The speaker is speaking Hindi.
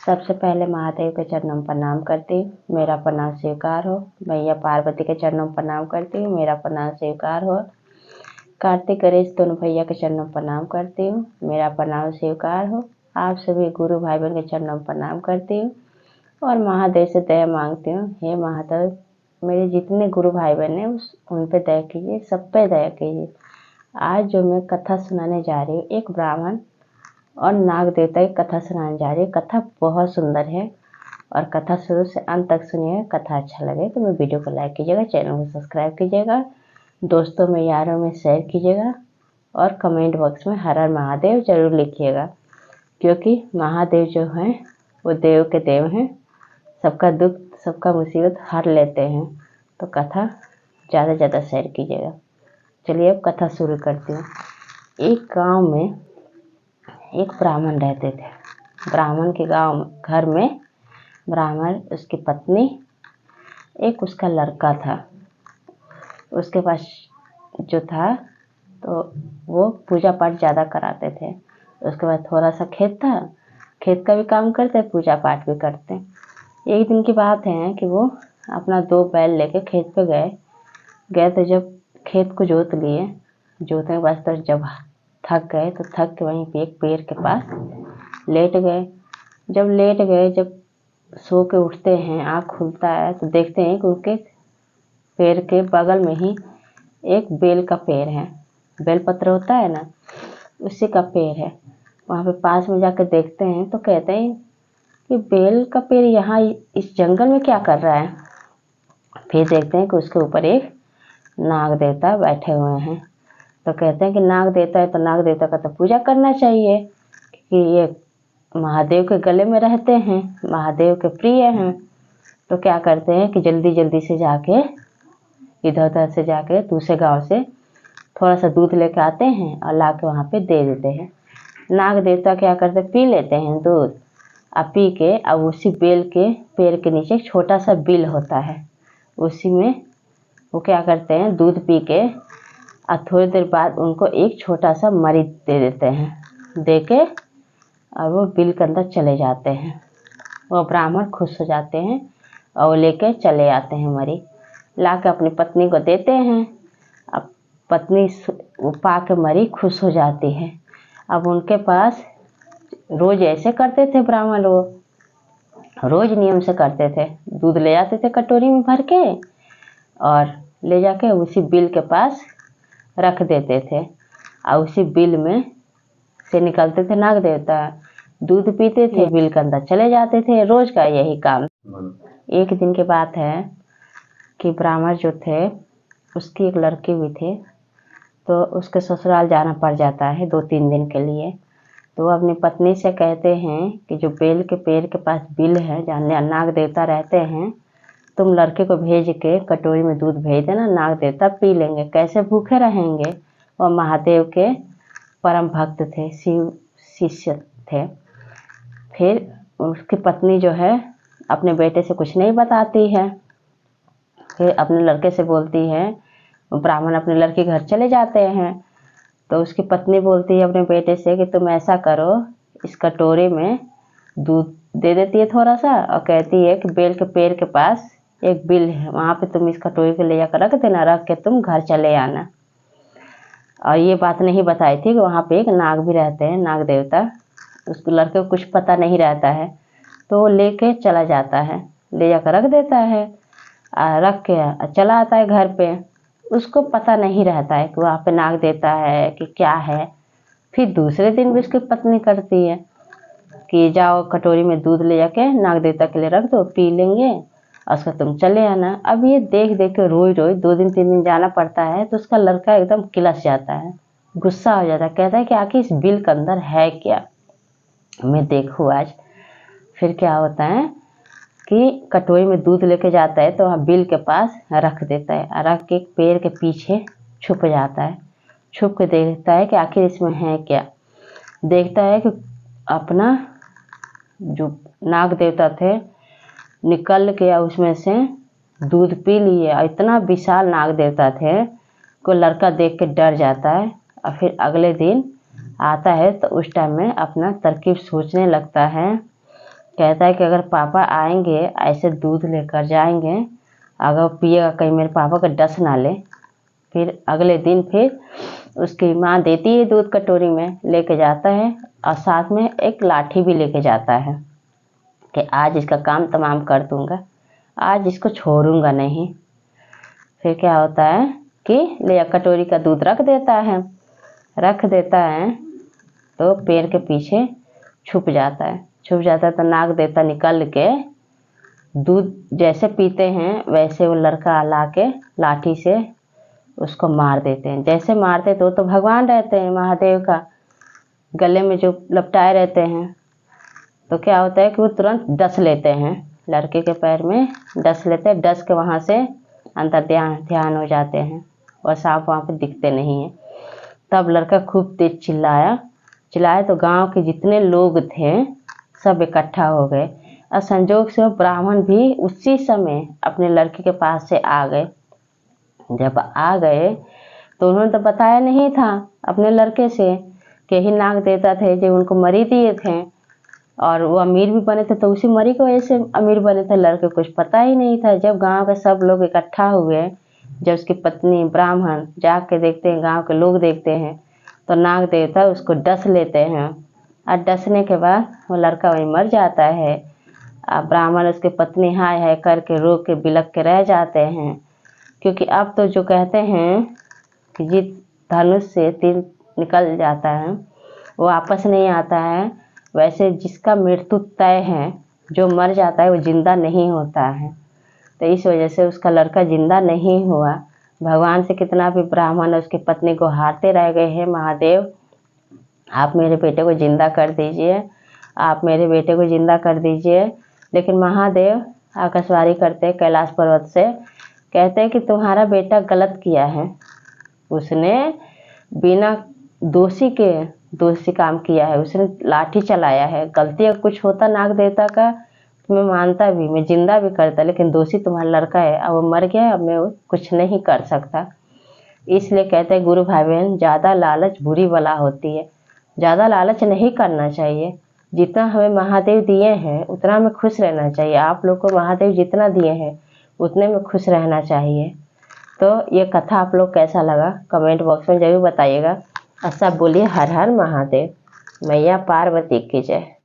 सबसे पहले महादेव के चरणों में प्रणाम करती हूँ, मेरा प्रणाम स्वीकार हो। मैया पार्वती के चरणों में प्रणाम करती हूँ, मेरा प्रणाम स्वीकार हो। कार्तिक गणेश दोनों भैया के चरणों में प्रणाम करती हूँ, मेरा प्रणाम स्वीकार हो। आप सभी गुरु भाई बहन के चरणों में प्रणाम करती हूँ और महादेव से दया मांगती हूँ। हे महादेव, मेरे जितने गुरु भाई बहन हैं उन पे दया कीजिए, सब पे दया कीजिए। आज जो मैं कथा सुनाने जा रही हूँ, एक ब्राह्मण और नाग देवता की कथा सुनाने जा रही हूँ। कथा बहुत सुंदर है और कथा शुरू से अंत तक सुनिए। कथा अच्छा लगे तो मेरे वीडियो को लाइक कीजिएगा, चैनल को सब्सक्राइब कीजिएगा, दोस्तों में यारों में शेयर कीजिएगा और कमेंट बॉक्स में हर हर महादेव जरूर लिखिएगा, क्योंकि महादेव जो हैं वो देव के देव हैं, सबका दुख सबका मुसीबत हर लेते हैं। तो कथा ज़्यादा से ज़्यादा शेयर कीजिएगा। चलिए अब कथा शुरू करती हूँ। एक गांव में एक ब्राह्मण रहते थे। ब्राह्मण के घर में ब्राह्मण, उसकी पत्नी, एक उसका लड़का था। उसके पास जो था तो वो पूजा पाठ ज़्यादा कराते थे। उसके बाद थोड़ा सा खेत था, खेत का भी काम करते, पूजा पाठ भी करते। एक दिन की बात है कि वो अपना 2 बैल लेके खेत पे गए तो जब खेत को जोतने के बाद तो जब थक गए तो थक के वहीं पे एक पेड़ के पास लेट गए। जब सो के उठते हैं, आँख खुलता है तो देखते हैं कि उनके पेड़ के बगल में ही एक बेल का पेड़ है। बेल पत्र होता है ना, उसी का पेड़ है। वहाँ पे पास में जाकर देखते हैं तो कहते हैं कि बेल का पेड़ यहाँ इस जंगल में क्या कर रहा है। फिर देखते हैं कि उसके ऊपर एक नाग देवता बैठे हुए हैं। तो कहते हैं कि नाग देवता है तो नाग देवता का तो पूजा करना चाहिए, कि ये महादेव के गले में रहते हैं, महादेव के प्रिय हैं। तो क्या करते हैं कि जल्दी से जाके इधर उधर से जाके दूसरे गांव से थोड़ा सा दूध लेके आते हैं और ला के वहाँ पे दे देते हैं। नाग देवता क्या करते, पी लेते हैं दूध। अब पी के अब उसी बेल के पेड़ के नीचे एक छोटा सा बिल होता है, उसी में वो क्या करते हैं, दूध पी के और थोड़ी देर बाद उनको एक छोटा सा मरी दे देते हैं। दे के और वो बिल के अंदर चले जाते हैं। वो ब्राह्मण खुश हो जाते हैं और वो लेके चले आते हैं मरी, ला के अपनी पत्नी को देते हैं। अब पत्नी पा के मरी खुश हो जाती है। अब उनके पास रोज ऐसे करते थे ब्राह्मण, वो रोज नियम से करते थे। दूध ले आते थे कटोरी में भर के और ले जाके उसी बिल के पास रख देते थे और उसी बिल में से निकलते थे नाग देवता, दूध पीते थे, बिल के अंदर चले जाते थे। रोज का यही काम। एक दिन की बात है कि ब्राह्मण जो थे उसकी एक लड़की भी थी, तो उसके ससुराल जाना पड़ जाता है 2-3 दिन के लिए। तो वो अपनी पत्नी से कहते हैं कि जो बेल के पेड़ के पास बिल है जहाँ नाग देवता रहते हैं, तुम लड़के को भेज के कटोरी में दूध भेज देना, नाग देवता पी लेंगे, कैसे भूखे रहेंगे। वह महादेव के परम भक्त थे, शिव शिष्य थे। फिर उसकी पत्नी जो है अपने बेटे से कुछ नहीं बताती है। फिर अपने लड़के से बोलती है, ब्राह्मण अपने लड़के घर चले जाते हैं। तो उसकी पत्नी बोलती है अपने बेटे से कि तुम ऐसा करो, इस कटोरे में दूध दे देती है थोड़ा सा और कहती है कि बेल के पेड़ के पास एक बिल है, वहाँ पे तुम इस कटोरी को ले जाकर रख देना, रख के तुम घर चले आना। और ये बात नहीं बताई थी कि वहाँ पे एक नाग भी रहते हैं, नाग देवता। उसको लड़के को कुछ पता नहीं रहता है, तो वो लेके चला जाता है, ले जाकर रख देता है, रख के चला आता है घर पे। उसको पता नहीं रहता है कि वहाँ पे नाग देवता है कि क्या है। फिर दूसरे दिन भी उसकी पत्नी करती है कि जाओ कटोरी में दूध ले जाके नाग देवता के लिए रख दो, पी लेंगे और उसका तुम चले आना। अब ये देख के रोज 2 दिन 3 दिन जाना पड़ता है। तो उसका लड़का एकदम किलस जाता है, गुस्सा हो जाता है, कहता है कि आखिर इस बिल के अंदर है क्या, मैं देखूँ आज। फिर क्या होता है कि कटोरी में दूध लेके जाता है तो वहाँ बिल के पास रख देता है, रख के पेड़ के पीछे छुप जाता है। छुप के देखता है कि आखिर इसमें है क्या। देखता है कि अपना जो नाग देवता थे निकल के उसमें से दूध पी लिए। और इतना विशाल नाग देवता थे को लड़का देख के डर जाता है। और फिर अगले दिन आता है तो उस टाइम में अपना तरकीब सोचने लगता है कहता है कि अगर पापा आएंगे ऐसे दूध लेकर जाएंगे, अगर पिएगा कहीं मेरे पापा का डस ना ले। फिर अगले दिन फिर उसकी माँ देती है दूध कटोरी में, लेके जाता है और साथ में एक लाठी भी लेके जाता है कि आज इसका काम तमाम कर दूंगा, आज इसको छोड़ूंगा नहीं। फिर क्या होता है कि ले कटोरी का दूध रख देता है तो पेड़ के पीछे छुप जाता है तो नाग देवता निकल के दूध जैसे पीते हैं वैसे वो लड़का ला के लाठी से उसको मार देते हैं। जैसे मारते तो भगवान रहते हैं महादेव का गले में जो लपटाए रहते हैं, तो क्या होता है कि वो तुरंत डस लेते हैं, लड़के के पैर में डस लेते हैं। डस के वहाँ से अंदर ध्यान हो जाते हैं और सांप वहाँ पे दिखते नहीं हैं। तब लड़का खूब तेज चिल्लाया तो गांव के जितने लोग थे सब इकट्ठा हो गए और संजोग से वो ब्राह्मण भी उसी समय अपने लड़के के पास से आ गए। जब आ गए तो उन्होंने तो बताया नहीं था अपने लड़के से कि ही नाग देवता थे जो उनको मरी दिए थे और वो अमीर भी बने थे, तो उसी मरी की वजह से अमीर बने थे लड़के, कुछ पता ही नहीं था। जब गांव के सब लोग इकट्ठा हुए, जब उसकी पत्नी ब्राह्मण जाके देखते हैं, गांव के लोग देखते हैं, तो नाग देवता उसको डस लेते हैं और डसने के बाद वो लड़का वहीं मर जाता है। ब्राह्मण उसकी पत्नी हाय हाय करके रो के बिलख के रह जाते हैं, क्योंकि अब तो जो कहते हैं कि जिस धनुष से तीर निकल जाता है वो वापस नहीं आता है, वैसे जिसका मृत्यु तय है, जो मर जाता है वो जिंदा नहीं होता है। तो इस वजह से उसका लड़का जिंदा नहीं हुआ। भगवान से कितना भी ब्राह्मण उसकी पत्नी को हारते रह गए हैं, महादेव आप मेरे बेटे को जिंदा कर दीजिए, आप मेरे बेटे को जिंदा कर दीजिए। लेकिन महादेव आकाशवाणी करते कैलाश पर्वत से, कहते हैं कि तुम्हारा बेटा गलत किया है, उसने बिना दोषी काम किया है, उसने लाठी चलाया है। गलती अगर कुछ होता नाग देवता का तो मैं मानता भी, मैं जिंदा भी करता, लेकिन दोषी तुम्हारा लड़का है, अब वो मर गया, अब मैं कुछ नहीं कर सकता। इसलिए कहते हैं गुरु भाई बहन, ज़्यादा लालच बुरी बला होती है, ज़्यादा लालच नहीं करना चाहिए। जितना हमें महादेव दिए हैं उतना हमें खुश रहना चाहिए। आप लोग को महादेव जितना दिए हैं उतने में खुश रहना चाहिए। तो ये कथा आप लोग कैसा लगा कमेंट बॉक्स में जरूर बताइएगा और सब बोलिए हर हर महादेव, मैया पार्वती की जय।